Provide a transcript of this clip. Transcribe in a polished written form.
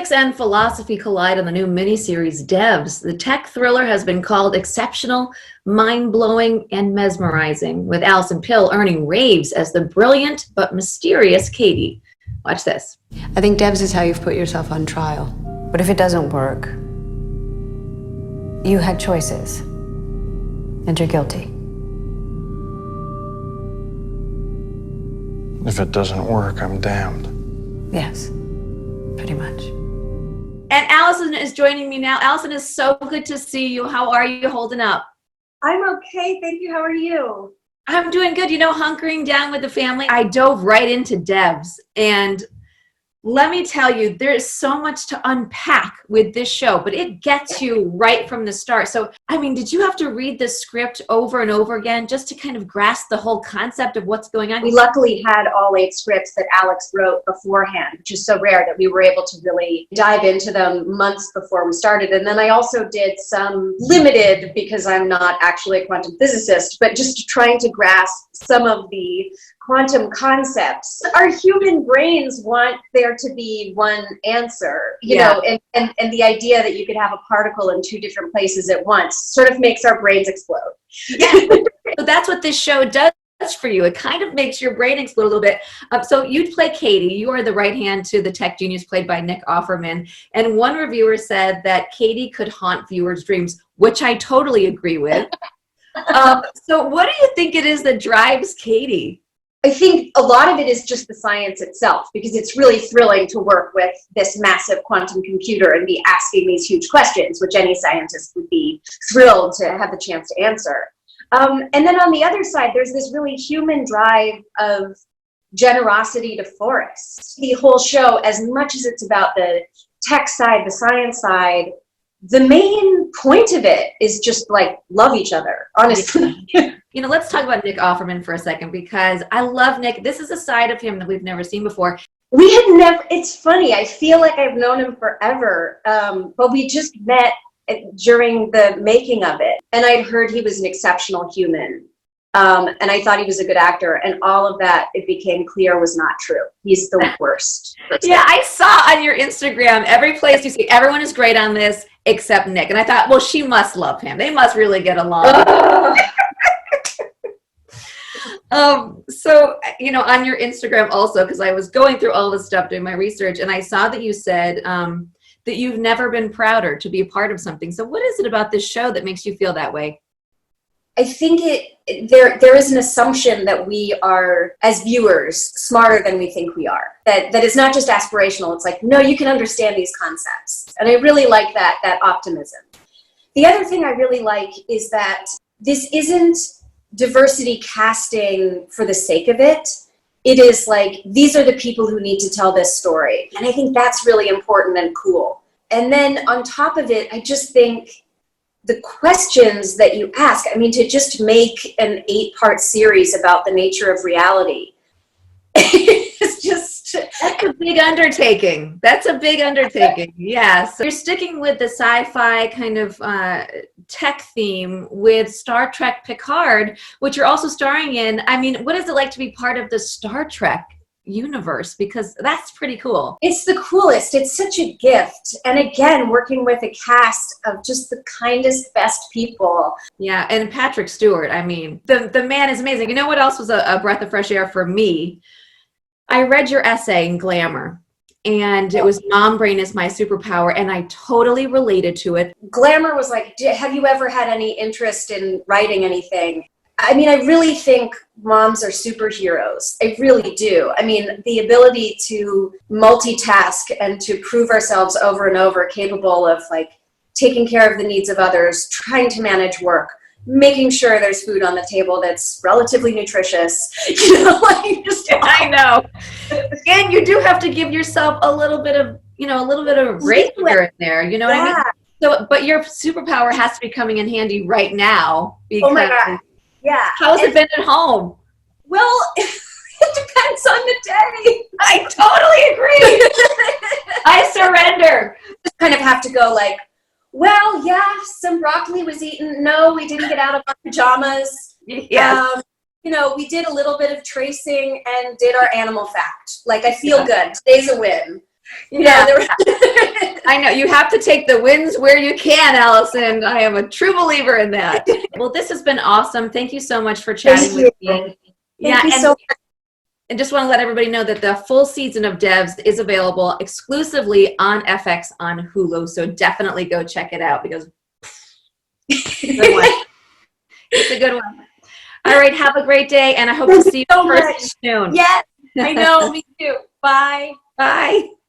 Physics and philosophy collide on the new miniseries Devs. The tech thriller has been called exceptional, mind-blowing, and mesmerizing, with Alison Pill earning raves as the brilliant but mysterious Katie. Watch this. I think Devs is how you've put yourself on trial. But if it doesn't work, you had choices, and you're guilty. If it doesn't work, I'm damned. Yes, pretty much. And Alison is joining me now. Alison, is so good to see you. How are you holding up? I'm okay, thank you. How are you? I'm doing good. You know, hunkering down with the family. I dove right into Devs, and let me tell you, there is so much to unpack with this show, but it gets you right from the start. So, I mean, did you have to read the script over and over again just to kind of grasp the whole concept of what's going on? We luckily had all 8 scripts that Alex wrote beforehand, which is so rare that we were able to really dive into them months before we started. And then I also did some limited, because I'm not actually a quantum physicist, but just trying to grasp some of the quantum concepts. Our human brains want there to be one answer, you know, and the idea that you could have a particle in 2 different places at once sort of makes our brains explode. Yeah. So that's what this show does for you. It kind of makes your brain explode a little bit. So you play Katie. You are the right hand to the tech genius played by Nick Offerman. And one reviewer said that Katie could haunt viewers' dreams, which I totally agree with. So what do you think it is that drives Katie? I think a lot of it is just the science itself, because it's really thrilling to work with this massive quantum computer and be asking these huge questions, which any scientist would be thrilled to have the chance to answer. And then on the other side, there's this really human drive of generosity to forests. The whole show, as much as it's about the tech side, the science side, the main point of it is just like love each other, honestly. You know, let's talk about Nick Offerman for a second, because I love Nick. This is a side of him that we've never seen before. We had never, it's funny, I feel like I've known him forever, but we just met during the making of it. And I'd heard he was an exceptional human. And I thought he was a good actor, and all of that, it became clear, was not true. He's the worst. Yeah, I saw on your Instagram, every place you see, everyone is great on this except Nick. And I thought, well, she must love him. They must really get along. So, you know, on your Instagram also, because I was going through all this stuff doing my research, and I saw that you said that you've never been prouder to be a part of something. So what is it about this show that makes you feel that way? I think there is an assumption that we are, as viewers, smarter than we think we are. That is not just aspirational. It's like, no, you can understand these concepts. And I really like that optimism. The other thing I really like is that this isn't diversity casting for the sake of it. It is like, these are the people who need to tell this story. And I think that's really important and cool. And then on top of it, I just think the questions that you ask, I mean, to just make an 8-part series about the nature of reality, it's just... That's a big undertaking. That's a big undertaking. Yeah. So you're sticking with the sci-fi kind of tech theme with Star Trek Picard, which you're also starring in. I mean, what is it like to be part of the Star Trek universe? Because that's pretty cool. It's the coolest. It's such a gift. And again, working with a cast of just the kindest, best people. Yeah. And Patrick Stewart, I mean, the man is amazing. You know what else was a breath of fresh air for me? I read your essay in Glamour, and it was Mom Brain is My Superpower, and I totally related to it. Glamour was like, have you ever had any interest in writing anything? I mean, I really think moms are superheroes. I really do. I mean, the ability to multitask and to prove ourselves over and over capable of like taking care of the needs of others, trying to manage work, making sure there's food on the table that's relatively nutritious, you know, like just I know. And you do have to give yourself a little bit of, you know, a little bit of a break here and there, you know what I mean? So, but your superpower has to be coming in handy right now, because oh my God. Yeah. How's it been at home? Well, it depends on the day. I totally agree. I surrender. Just kind of have to go like, well, yeah, some broccoli was eaten. No, we didn't get out of our pajamas. Yes. You know, we did a little bit of tracing and did our animal fact. Like, I feel good. Today's a win. You know, I know you have to take the wins where you can, Alison. I am a true believer in that. Well, this has been awesome. Thank you so much for chatting with me. Thank you so much. And just want to let everybody know that the full season of Devs is available exclusively on FX on Hulu. So definitely go check it out because it's a good one. It's a good one. All right. Have a great day. And I hope to see you in person soon. Yes, I know. Me too. Bye. Bye.